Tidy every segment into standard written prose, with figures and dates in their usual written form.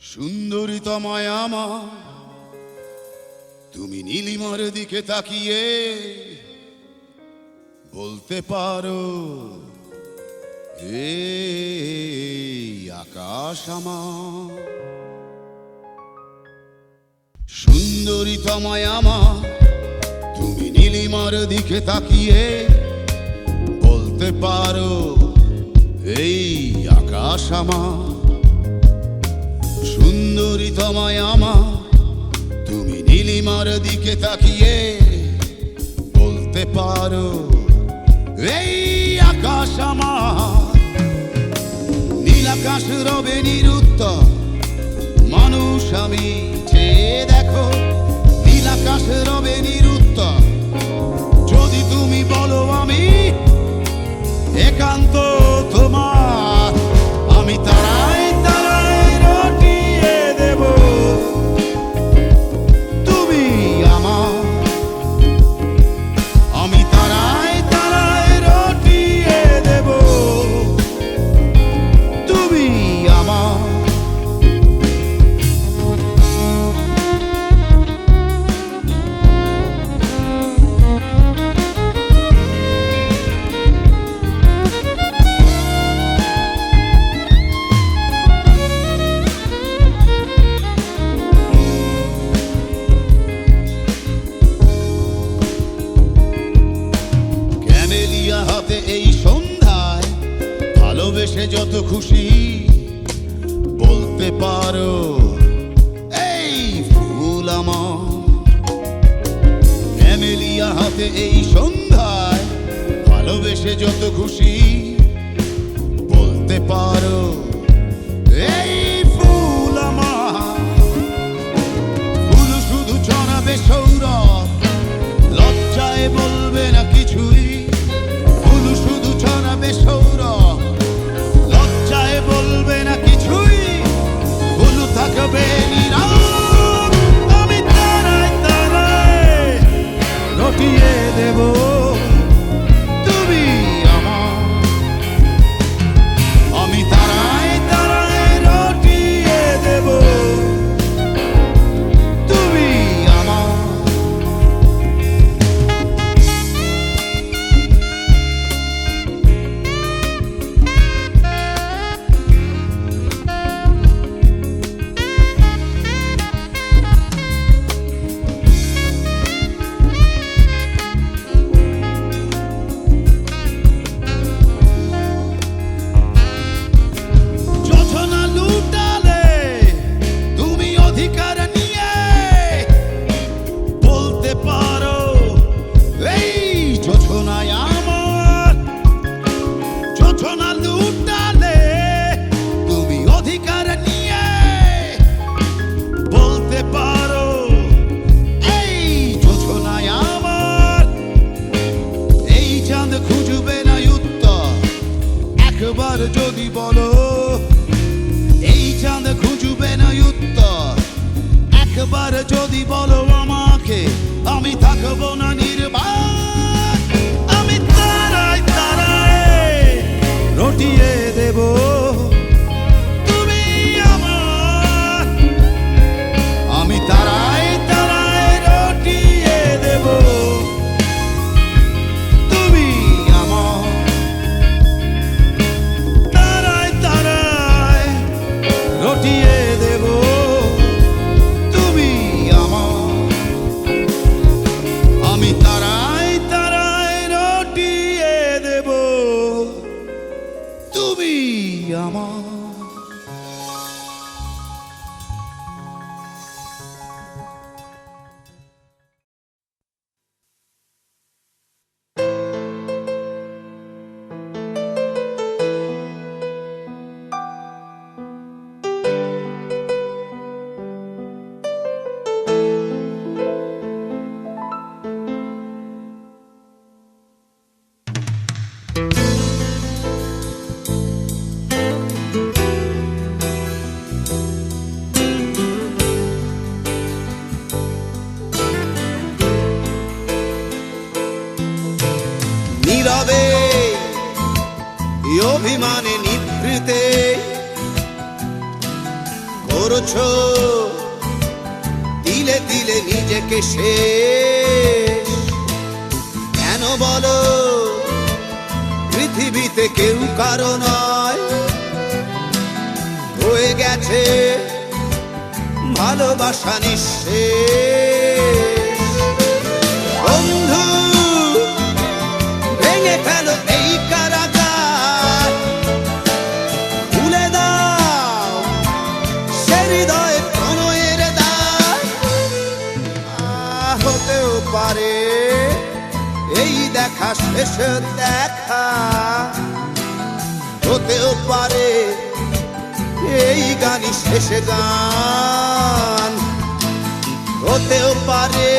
সুন্দরী তোমায় আমার, তুমি নীলিমার দিকে তাকিয়ে বলতে পারো এই আকাশ আমার। সুন্দরী তোমায় আমার, তুমি নীলিমার দিকে তাকিয়ে বলতে পারো এই আকাশ আমার। সুন্দরী তোমায় আমার, তুমি নীলিমার দিকে তাকিয়ে বলতে পারো এই আকাশ আমার। নীল আকাশ রবে নিরুত্তর, মানুষ আমি চেয়ে দেখো। নীল আকাশ রবে নিরুত্তর, যদি তুমি বলো আমি একান্ত তোমার। আমি তারাই তারাই রটিয়ে দেব, তুমি আমার। আমি তারাই তারাই রটিয়ে দেব, তুমি আমার। হাতে এই সন্ধ্যায় ভালোবেসে যত খুশি বলতে পারো এই ফুল আমার। ক্যামেলিয়া হাতে এই সন্ধ্যায় ভালোবেসে যত খুশি বলতে পারো এই ফুল আমার। ফুল শুধু ছড়াবে সৌরভ, লজ্জায় বলবে না কিছুই। শুধু ছড়াবে সৌরভ, লজ্জায় বলবে না কিছুই। ফুল থাকবে নীরব, আমি তারাই তারাই রটিয়ে দেব, তুমি আমার। আমি তারাই তারাই রটিয়ে দেব, তুমি আমার। যদি বলো এই চাঁদ খুঁজবে না উত্তর, একবার যদি বলো আমাকে, আমি থাকবো না নির্বাক। আমি তারাই তারাই রটিয়ে দেব, তুমি আমার। আমি তারাই তারাই রটিয়ে দেব, তুমি আমার। রটিয়ে দেব, তুমি আমার। আমি নীরবে অভিমানে নিভৃতে করছো দিলে দিলে নিজেকে শেষ। কেন বলো পৃথিবীতে কেউ কারো নয়, হয়ে গেছে ভালোবাসা নিঃশেষ। বন্ধু ভেঙে ফেলো এই কারাগার, খুলে দাও সে হৃদয়ে প্রণয়ের দ্বার। হতেও পারে এই দেখা শেষ দেখা, হতেও পারে এই গানই শেষ গান, হতেও পারে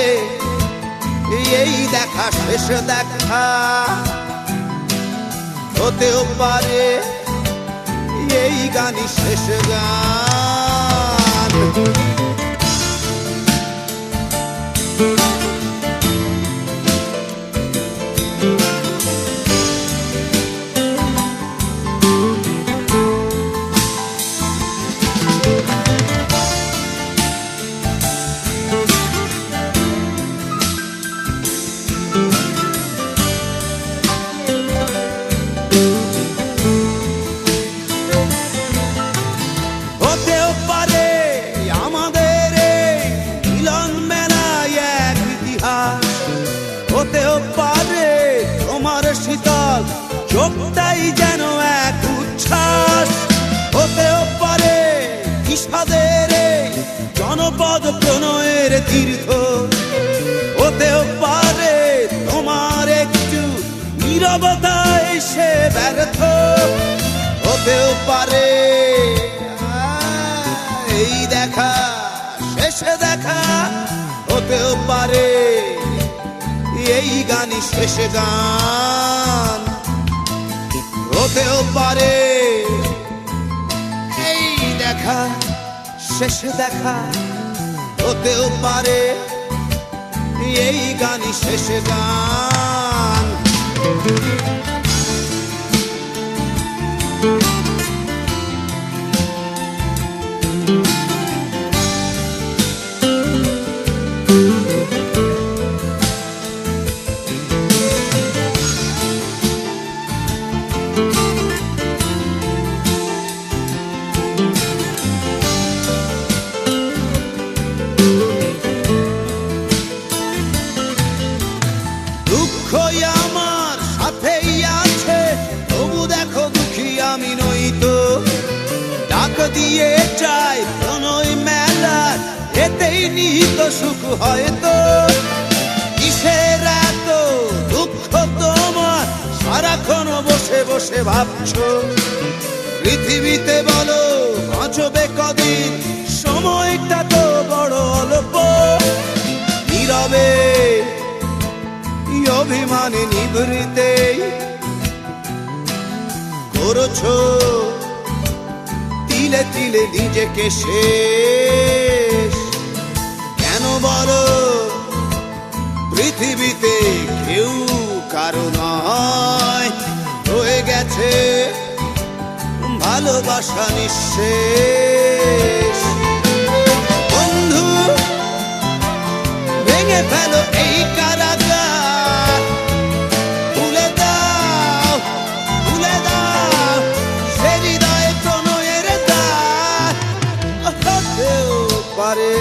এই দেখা শেষ দেখা, হতেও পারে এই গানই শেষ গান। হতেও পারে আমাদের এই মিলন মেলায় এক ইতিহাস, হতেও পারে তোমার শীতল চোখটাই যেন এক উচ্ছ্বাস, হতেও পারে বিষাদের এই জনপদ প্রণয়ের তীর্থ, হতেও পারে তোমার একটু নীরবতা এসে ব্যর্থ, হতেও পারে এই দেখা শেষে দেখা, হতেও পারে এই গানই শেষ গান, হতেও পারে এই দেখা শেষে দেখা, হতেও পারে এই গানই শেষ গান। দুঃখই আমার সাথেই আছে, তবু দেখো দুঃখী আমি নই তো, ডাক দিয়ে চাই প্রণয় মেলার, এতেই নিহিত সুখ হয়তো। কিসের এত দুঃখ তোমার, সারাক্ষণ বসে বসে ভাবছো, পৃথিবীতে বলো বাঁচবে কদিন, সময়টা তো বড় অল্প। নীরবে অভিমানে নিভৃতে করছো তিলে তিলে নিজেকে শেষ। কেন বলো পৃথিবীতে কেউ কারো নয়, হয়ে গেছে ভালোবাসা নিঃশেষ। বন্ধু ভেঙে ফেলো এই কারাগার, খুলে দাও সে হৃদয়ে প্রণয়ের দ্বার। হতেও পারে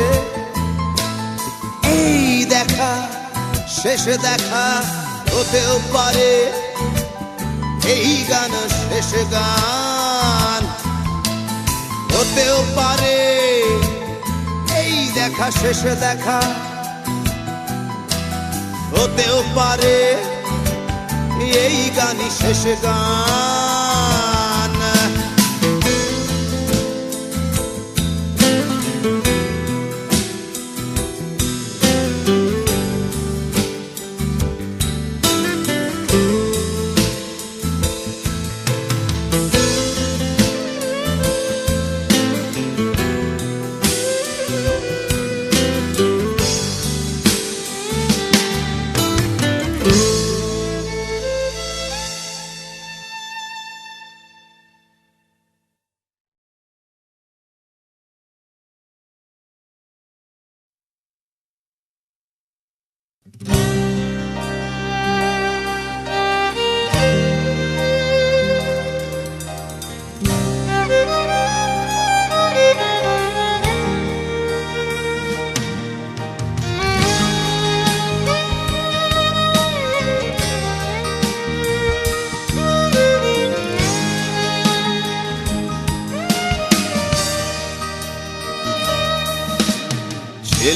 এই দেখা শেষ দেখা, হতেও পারে এই গান শেষ গান, হতেও পারে এই দেখা শেষ দেখা, হতেও পারে এই গানই শেষ গান।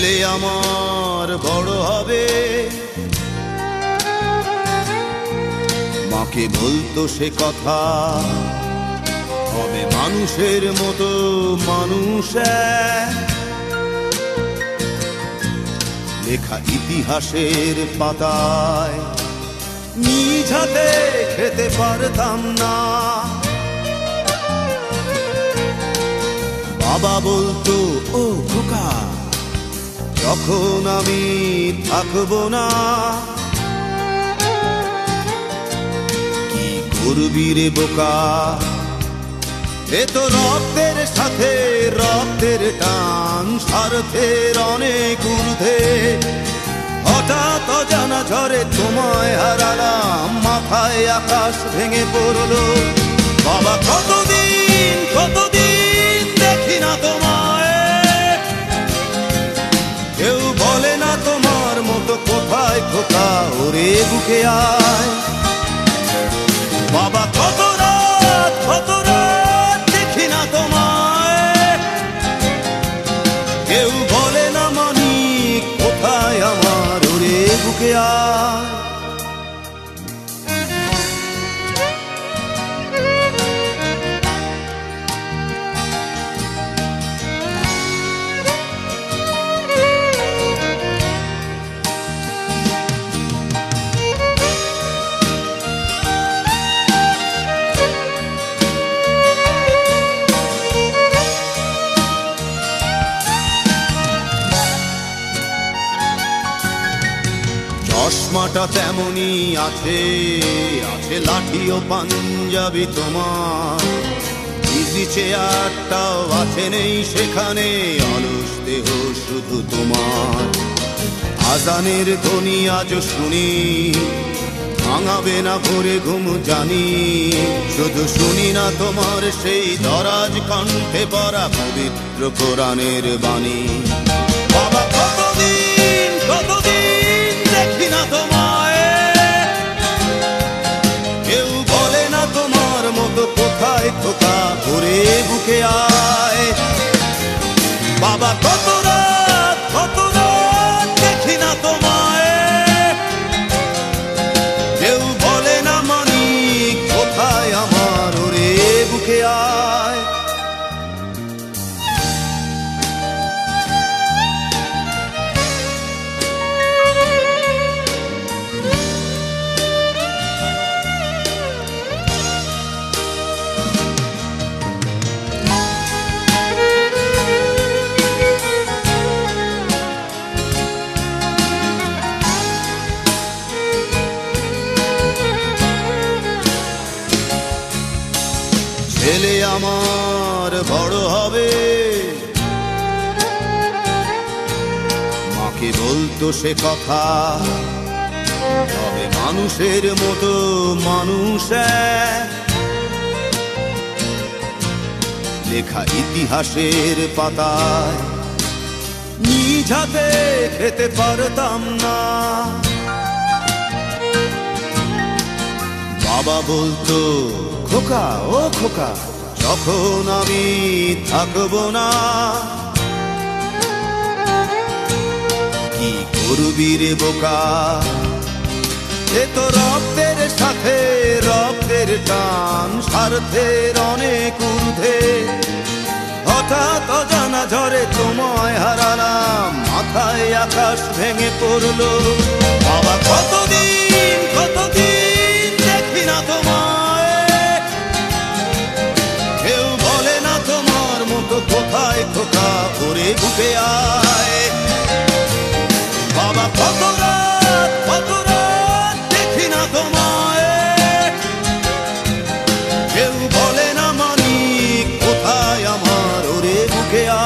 ছেলে আমার বড় হবে, মাকে বলতো সে কথা, হবে মানুষের মতো মানুষ এক। লেখা ইতিহাসের পাতায় নিজ হাতে খেতে পারতাম না। বাবা বলতো, ও খোকা, যখন আমি থাকবো না, কি করবি রে বোকা, এ তো রক্তের সাথে রক্তের টান, স্বার্থের অনেক ঊর্ধ্বে। হঠাৎ অজানা ঝড়ে তোমায় হারালাম, মাথায় আকাশ ভেঙে পড়লো। বাবা কতদিন কতদিন দেখি না তোমায়, কেউ বলে না তোমার মতো কোথায় খোকা, ওরে বুকে আয়। বাবা কত রাত দেখি না তোমায়, কেউ বলে না মানিক কোথায় আমার, ওরে বুকে আয়। চশমাটা তেমনি আছে, আছে লাঠি ও পাঞ্জাবি তোমার, ইজি চেয়ারটাও আছে নেই সেখানে, অলস দেহ শুধু তোমার। আজানের ধ্বনি আজ শুনি, ভাঙাবে না ভোরে ঘুম জানি, শুধু শুনি না তোমার সেই দরাজ কণ্ঠে পড়া পবিত্র কোরআনের বাণী। বাবা কতদিন কতদিন দেখি না তোমায়, কেউ বলে না তোমার মতো কোথায় খোকা, ওরে বুকে আয়। বাবা কত রাত দেখি না তোমায়, কেউ বলে না মানিক কোথায় আমার, ওরে বুকে আয়। ছেলে আমার বড় হবে, মাকে বলতো সে কথা, হবে মানুষের মতো মানুষ এক। লেখা ইতিহাসের পাতায় নিজ হাতে খেতে পারতাম না। বাবা বলতো, খোকা ও খোকা, যখন আমি থাকবো না, কি করবি রে বোকা, এ তো রক্তের সাথে রক্তের টান, স্বার্থের অনেক ঊর্ধ্বে। হঠাৎ অজানা ঝড়ে তোমায় হারালাম, মাথায় আকাশ ভেঙে পড়লো। বাবা কতদিন কতদিন দেখি না তোমায়, কেউ বলে না তোমার মতো কোথায় খোকা, ওরে বুকে আয়। বাবা কত রাত দেখি না তোমায়, কেউ বলে না মানিক কোথায় আমার, ওরে বুকে আয়।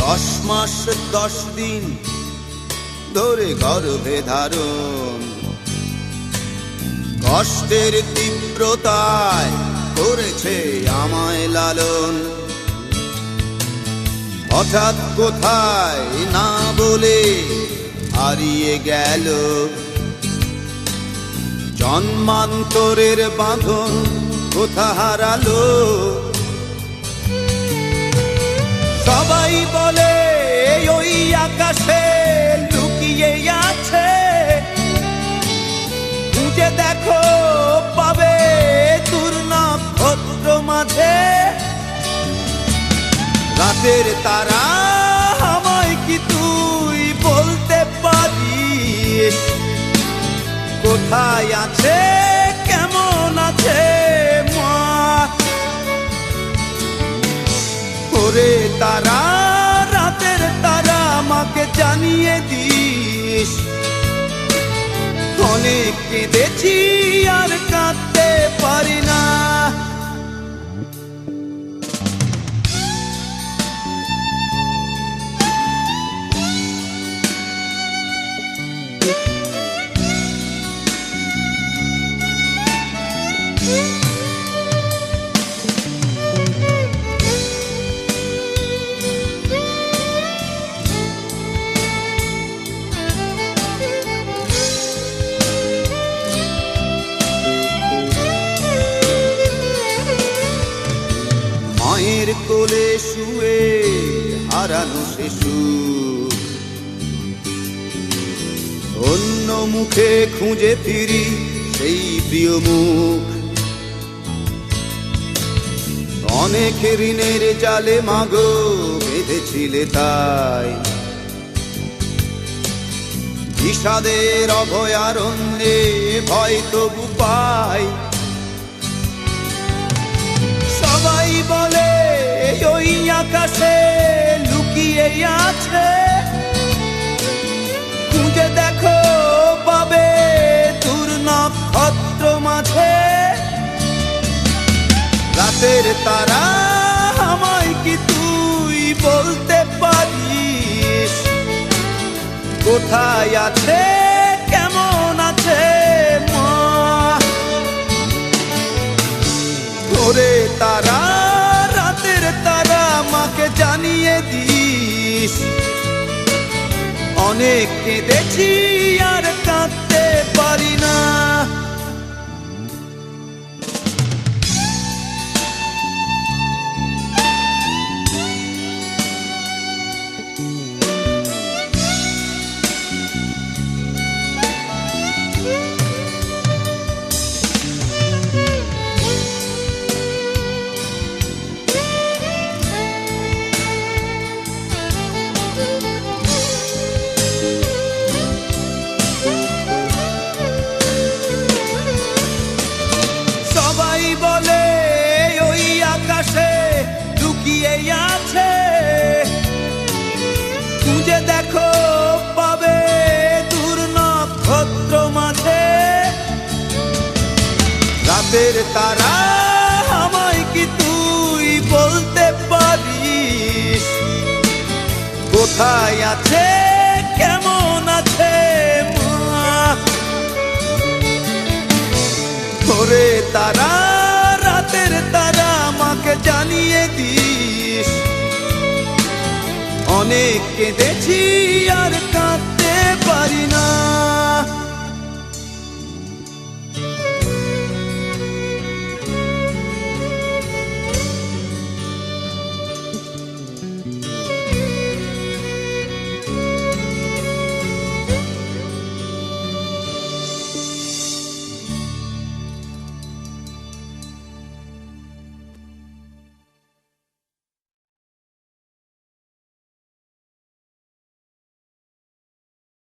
10 মাস 10 দিন ধরে গর্ভে ধারণ, কষ্টের তীব্রতায় করেছে আমায় লালন। হঠাৎ কোথায় না বলে হারিয়ে গেল, জন্মান্তরের বাঁধন কোথা হারালো। সবাই বলে ওই আকাশে লুকিয়ে আছে, খুঁজে দেখো পাবে দূর নক্ষত্র মাঝে। রাতের তারা আমায় কি তুই বলতে পারিস, কোথায় আছে কেমন আছে মা? ওরে তারা, রাতের তারা আমাকে জানিয়ে দিস। অনেক কেঁদেছি আর কাঁদতে পারি না। মায়ের কোলে শুয়ে হারানো শিশু, অন্য মুখে খুঁজে ফিরি সেই প্রিয় মুখ। অনেক ঋণের জালে মাগো বেঁধেছিলে তাই, বিষাদের অভয়ারণ্যে ভয় তবু পাই। সবাই বলে ওই আকাশে লুকিয়ে আছে, খুঁজে দেখো পাবে দূর নক্ষত্র মাঝে। রাতের তারা আমায় কি তুই বলতে পারিস, কোথায় আছে কেমন আছে মা? ওরে তারা, রাতের তারা আমাকে জানিয়ে দিস। অনেক কেঁদেছি আর কাঁদতে পারি না। বলে ওই আকাশে লুকিয়ে আছে, খুঁজে দেখো পাবে দূর নক্ষত্র মাঝে। রাতের তারা আমায় কি তুই বলতে পারিস, কোথায় আছে কেমন আছে মা? ওরে তারা, রাতের তারা আমাকে জানিয়ে দিস। অনেক কেঁদেছি আর